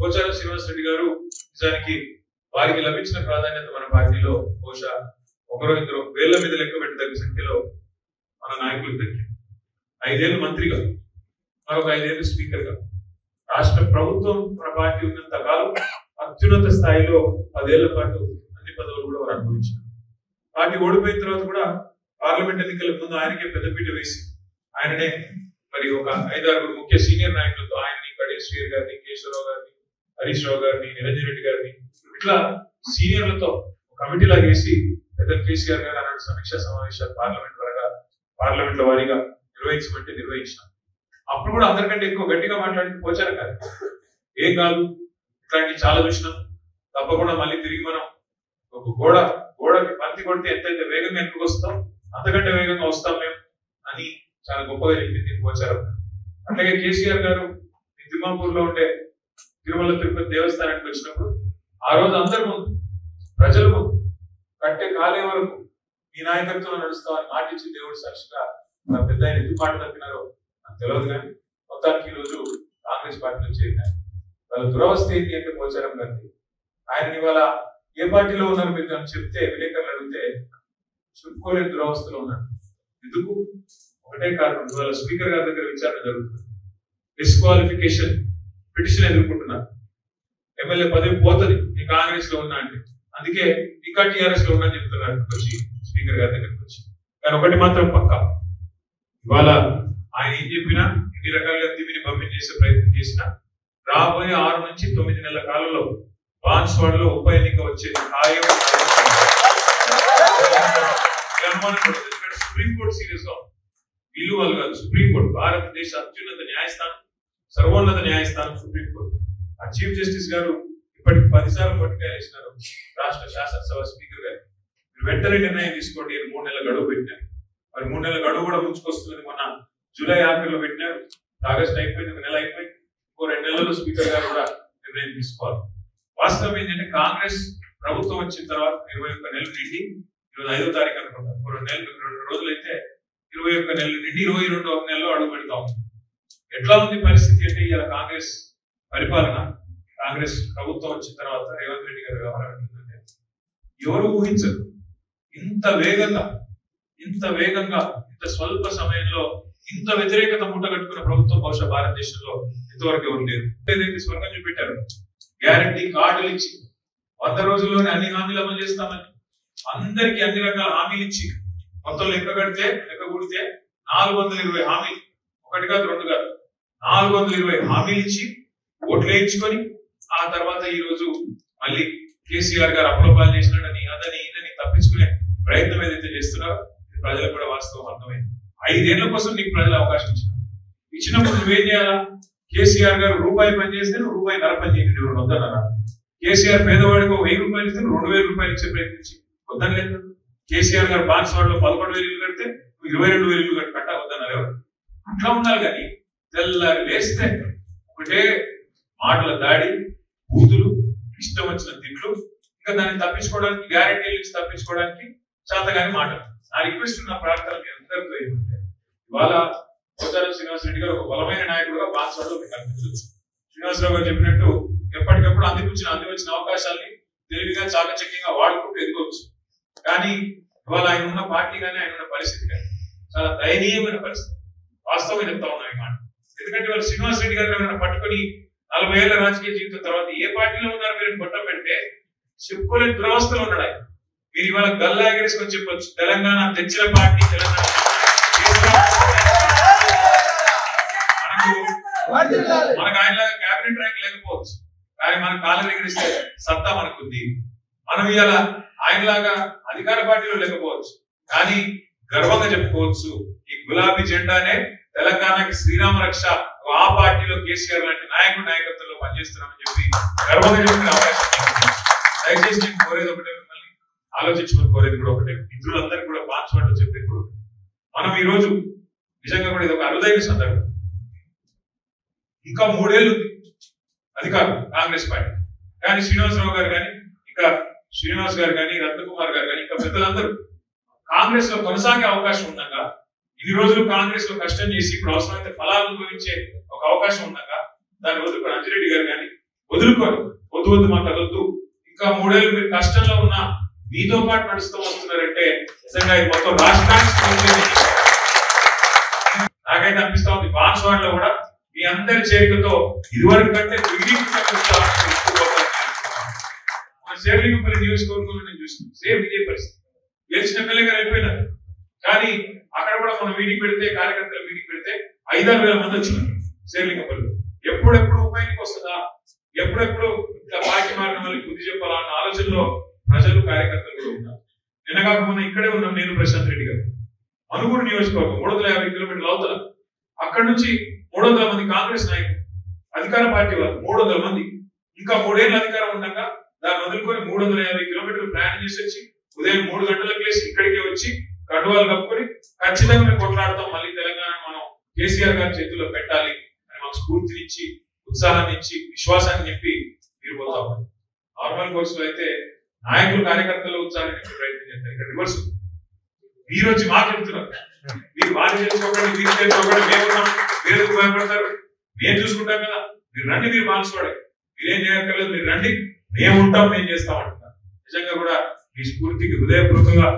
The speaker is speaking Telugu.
పోచారం శ్రీనివాస్ రెడ్డి గారు నిజానికి వారికి లభించిన ప్రాధాన్యత మన పార్టీలో బహుశా ఒకరో ఇద్దరు వేళ్ల మీద లెక్క పెట్టదగ్గ సంఖ్యలో మన నాయకులు దక్కి 5 ఏళ్ళు మంత్రిగా మరొక 5 ఏళ్ళు స్పీకర్గా రాష్ట్ర ప్రభుత్వం మన పార్టీ ఉన్నంత కాలం అత్యున్నత స్థాయిలో 10 ఏళ్ల పాటు అన్ని పదవులు కూడా వారు అనుభవించారు. పార్టీ ఓడిపోయిన తర్వాత కూడా పార్లమెంట్ ఎన్నికల ముందు ఆయనకే పెద్దపీట వేసి ఆయననే మరి ఒక 5-6 ముఖ్య సీనియర్ నాయకులతో ఆయన్ని కడేశ్వర్ గారిని, కేశవరావు గారిని, హరీష్ రావు గారిని, నిరంజన్ రెడ్డి గారిని ఇట్లా సీనియర్లతో కమిటీ లాగా వేసి పెద్ద కేసీఆర్ గారు అలాంటి సమీక్షా సమావేశాలు పార్లమెంట్ల వారీగా నిర్వహించమంటే నిర్వహించాం. అప్పుడు కూడా అందరికంటే ఎక్కువ గట్టిగా మాట్లాడి పోచారం కాదు, ఏం కాదు ఇట్లాంటి చాలా చూసినాం, తప్పకుండా మళ్ళీ తిరిగి మనం ఒక గోడకి పంతి కొడితే ఎంతైతే వేగంగా ఎందుకు వస్తాం అంతకంటే వేగంగా వస్తాం మేము అని చాలా గొప్పగా చెప్పింది పోచారం. అట్లాగే కేసీఆర్ గారు తిమ్మాపూర్ లో ఉండే తిరుమల తిరుపతి దేవస్థానానికి వచ్చినప్పుడు ఆ రోజు అందరి ముందు ప్రజల ముందు కట్టే కాలే వరకు మీ నాయకత్వంలో నడుస్తామని మాటించి దేవుడు సాక్షిగా మన పెద్ద ఆయన ఎందుకు మాట తప్పినారో నాకు తెలియదు. కానీ మొత్తానికి ఈ రోజు కాంగ్రెస్ పార్టీలో చేరినారు. వాళ్ళ దురవస్థ ఏంటి అంటే పోచారం గారిని ఆయన ఇవాళ ఏ పార్టీలో ఉన్నారు మీరు అని చెప్తే విలేకరులు అడిగితే చెప్పుకోలేని దురవస్థలో ఉన్నాడు. ఎందుకు? ఒకటే కారణం, ఇవాళ స్పీకర్ గారి దగ్గర విచారణ జరుగుతుంది. డిస్క్వాలిఫికేషన్ పిటిషన్ ఎదుర్కొంటున్నారు. ఎమ్మెల్యే పదవి పోతుంది ఈ కాంగ్రెస్ లో ఉన్నా అంటే, అందుకే ఇంకా టీఆర్ఎస్ లో ఉన్నా అని చెప్తున్నారు వచ్చి స్పీకర్ గారి దగ్గరికి వచ్చి. కానీ ఒకటి మాత్రం పక్కా, ఇవాళ ఆయన ఏం చెప్పినా ఎన్ని రకాలుగా తిమిని పంపిణీ చేసే ప్రయత్నం చేసినా రాబోయే 6 నుంచి 9 నెలల కాలంలో బాన్స్వాడలో ఉప ఎన్నిక వచ్చేది ఖాయం. సుప్రీంకోర్టు సీరియస్ గా వీళ్ళు వాళ్ళు కాదు, సుప్రీంకోర్టు భారతదేశ అత్యున్నత న్యాయస్థానం, సర్వోన్నత న్యాయస్థానం సుప్రీంకోర్టు. ఆ చీఫ్ జస్టిస్ గారు ఇప్పటికి 10 సార్లు మొట్టికాయలు వేసినారు రాష్ట్ర శాసనసభ స్పీకర్ గారు. మీరు వెంటనే నిర్ణయం తీసుకోండి. 3 నెలల గడువు పెట్టినారు. మరి 3 నెలల గడువు కూడా ముంచుకొస్తుంది. మొన్న జూలై ఆఖరిలో పెట్టినారు, ఆగస్టు అయిపోయింది, 1 నెల అయిపోయింది, ఇంకో 2 నెలల్లో స్పీకర్ గారు కూడా నిర్ణయం తీసుకోవాలి. వాస్తవం ఏంటంటే కాంగ్రెస్ ప్రభుత్వం వచ్చిన తర్వాత 21 నెలలు నిండి, ఈరోజు 5వ తారీఖు అనుకుంటాం, 2 రోజులు అయితే 21 నెలలు నిండి 22వ నెలలో అడుగు పెడతా ఉంది. ఎట్లా ఉంది పరిస్థితి అంటే ఇవాళ కాంగ్రెస్ పరిపాలన, కాంగ్రెస్ ప్రభుత్వం వచ్చిన తర్వాత రేవంత్ రెడ్డి గారు వ్యవహారం ఏంటంటే ఎవరు ఊహించరు ఇంత వేగంగా ఇంత స్వల్ప సమయంలో ఇంత వ్యతిరేకత మూటగట్టుకున్న ప్రభుత్వం బహుశా భారతదేశంలో ఇంతవరకు ఎవరు లేరు. ఏదైతే స్వర్గం చూపెట్టారు, గ్యారంటీ కార్డులు ఇచ్చి 100 రోజుల్లోనే అన్ని హామీలు అమలు చేస్తామని అందరికీ అన్ని రకాల హామీలు ఇచ్చి మొత్తం లెక్క కొడితే 420 హామీలు, 1 కాదు 2 కాదు 420 హామీలు ఇచ్చి ఓట్లు వేయించుకొని ఆ తర్వాత ఈ రోజు మళ్ళీ కేసీఆర్ గారు అప్రూవల్ చేసినాడని అదని ఇదని తప్పించుకునే ప్రయత్నం ఏదైతే చేస్తున్నారో ప్రజలకు కూడా వాస్తవం అర్థమైంది. 5 ఏళ్ల కోసం నీకు ప్రజలు అవకాశం ఇచ్చినప్పుడు నువ్వేం చేయాలా? కేసీఆర్ గారు రూపాయి పని చేస్తే నువ్వు రూపాయి పని చేయండి, వద్దన్నారా? కేసీఆర్ పేదవాడికి 1000 రూపాయలు ఇస్తే 2000 రూపాయలు ఇచ్చే ప్రయత్నించి వద్దని లేదు. కేసీఆర్ గారు బాన్స్వాడలో 11,000 ఇల్లు కడితే 22,000 ఇల్లు కట్ట వద్దన్నారు ఎవరు? అట్లా ఉండాలి. కానీ తెల్లారి లేస్తే ఒకటే మాటల దాడి, బూతులు, ఇష్టం వచ్చిన తిట్లు, ఇంకా దాన్ని తప్పించుకోవడానికి గ్యారెంటీలు ఇచ్చి తప్పించుకోవడానికి చేతగాని మాటలు. నా రిక్వెస్ట్, నా ప్రార్థన అందరితో ఏమంటే ఇవాళ పోచారం శ్రీనివాస్ రెడ్డి గారు ఒక బలమైన నాయకుడుగా బాన్స్వాడలో మీకు కనిపించవచ్చు. శ్రీనివాసరావు గారు చెప్పినట్టు ఎప్పటికప్పుడు అందివచ్చిన అవకాశాలని తెలివిగా చాకచక్యంగా వాడుకుంటూ ఎదుకోవచ్చు. కానీ ఇవాళ ఆయన ఉన్న పార్టీ కానీ ఆయన ఉన్న పరిస్థితి కానీ చాలా దయనీయమైన పరిస్థితి. వాస్తవంగా చెప్తా ఉన్నాం ఈ మాట. ఎందుకంటే వాళ్ళు శ్రీనివాస్ రెడ్డి గారు ఏమైనా పట్టుకొని 40 ఏళ్ల రాజకీయ జీవితం తర్వాత ఏ పార్టీలో ఉన్నారు మీరు గొట్టం పెడితే చెప్పుకోలేని దురవస్థలో ఉన్నాడు ఆయన. మీరు ఇవాళ గల్లా ఎగరేసుకొని చెప్పొచ్చు, తెలంగాణ తెచ్చిన పార్టీ తెలంగాణ. మనకు ఆయనలాగా క్యాబినెట్ ర్యాంక్ లేకపోవచ్చు, కానీ మన కాలం ఎగరిస్తే సత్తా మనకుంది. మనం ఇవాళ ఆయనలాగా అధికార పార్టీలో లేకపోవచ్చు, కానీ గర్వంగా చెప్పుకోవచ్చు ఈ గులాబీ జెండానే తెలంగాణకి శ్రీరామ రక్ష, ఆ పార్టీలో కేసీఆర్ లాంటి నాయకత్వంలో పనిచేస్తున్నామని చెప్పి గర్వంగా చెప్పిన అవకాశం. దయచేసి నేను కోరేది ఒకటే, మిమ్మల్ని ఆలోచించుకొని కోరేది కూడా ఒకటే, మిత్రులందరికీ కూడా బాన్స్వాడలో చెప్పేది కూడా మనం ఈ రోజు నిజంగా కూడా ఇది ఒక అరుదైన సందర్భం. ఇంకా 3 ఏళ్ళు అధికారం కాంగ్రెస్ పార్టీ, కానీ శ్రీనివాసరావు గారు కానీ ఇంకా శ్రీనివాస్ గారు కానీ రత్నకుమార్ గారు కానీ ఇంకా పెద్దలందరూ కాంగ్రెస్ లో కొనసాగే అవకాశం ఉండగా, ఇన్ని రోజులు కాంగ్రెస్ లో కష్టం చేసి ఇప్పుడు అవసరమైతే ఫలాలు అనుభవించే ఒక అవకాశం ఉండగా దాన్ని వదులుకొని అంజిరెడ్డి గారు కానీ వదులుకొని వద్దు మాకు వద్దు, ఇంకా 3 ఏళ్ళు మీరు కష్టంలో ఉన్నా మీతో పాటు నడుస్తూ వస్తున్నారంటే నిజంగా ఇది మొత్తం రాష్ట్రానికి నాకైతే అనిపిస్తా ఉంది. బాన్స్వాడలో కూడా మీ అందరి చేరికతో ఇదివరకు కంటే శేర్లింగపల్లి నియోజకవర్గంలో నేను చూస్తున్నాను సేమ్ ఇదే పరిస్థితి. గెలిచిన ఎమ్మెల్యేగా అయిపోయినారు, కానీ అక్కడ కూడా మనం మీటింగ్ పెడితే కార్యకర్తల మీటింగ్ పెడితే 5-6 వేల మంది వచ్చినారు శేర్లింగపల్లి. ఎప్పుడెప్పుడు ఉప ఎన్నిక వస్తుందా, ఎప్పుడెప్పుడు ఇట్లా బాకీ మారిన వాళ్ళకి బుద్ధి చెప్పాలా అన్న ఆలోచనలో ప్రజలు కార్యకర్తలు కూడా ఉన్నారు. నిన్నగాక మొన్న ఇక్కడే ఉన్నాం నేను ప్రశాంత్ రెడ్డి గారు, మనుగూరు నియోజకవర్గం 350 కిలోమీటర్ల అవతల. అక్కడ నుంచి 300 మంది కాంగ్రెస్ నాయకులు, అధికార పార్టీ వాళ్ళు 300 మంది, ఇంకా 3 ఏళ్ళు అధికారం ఉండగా దాన్ని వదులుకొని 350 కిలోమీటర్లు ప్రయాణం చేసి వచ్చి ఉదయం 3 గంటలకు లేచి ఇక్కడికే వచ్చి కండువాలు కప్పుకొని ఖచ్చితంగా మేము కొట్లాడతాం, మళ్ళీ తెలంగాణ మనం కేసీఆర్ గారి చేతుల్లో పెట్టాలి అని మాకు స్ఫూర్తినిచ్చి ఉత్సాహాన్ని ఇచ్చి విశ్వాసాన్ని చెప్పి మీరు పోతా ఉన్నారు. నార్మల్ కోర్స్ లో అయితే నాయకులు కార్యకర్తల ఉత్సాహాన్ని నింపే ప్రయత్నం చేస్తారు. ఇక్కడ రివర్స్ మీరు వచ్చి మాకు చెప్తున్నారు, మీరు బాగా చేసుకోకండి, మీరు చేసుకోకండి, మేమున్నాం, మీరు భయపడతారు, మేము చూసుకుంటాం కదా, మీరు రండి, మీరు బాన్స్వాడకి, మీరేం చేయక్కర్లేదు, మీరు రండి, మేము ఉంటాం, మేము చేస్తాం అంటున్నారు. నిజంగా కూడా మీ స్ఫూర్తికి హృదయపూర్వకంగా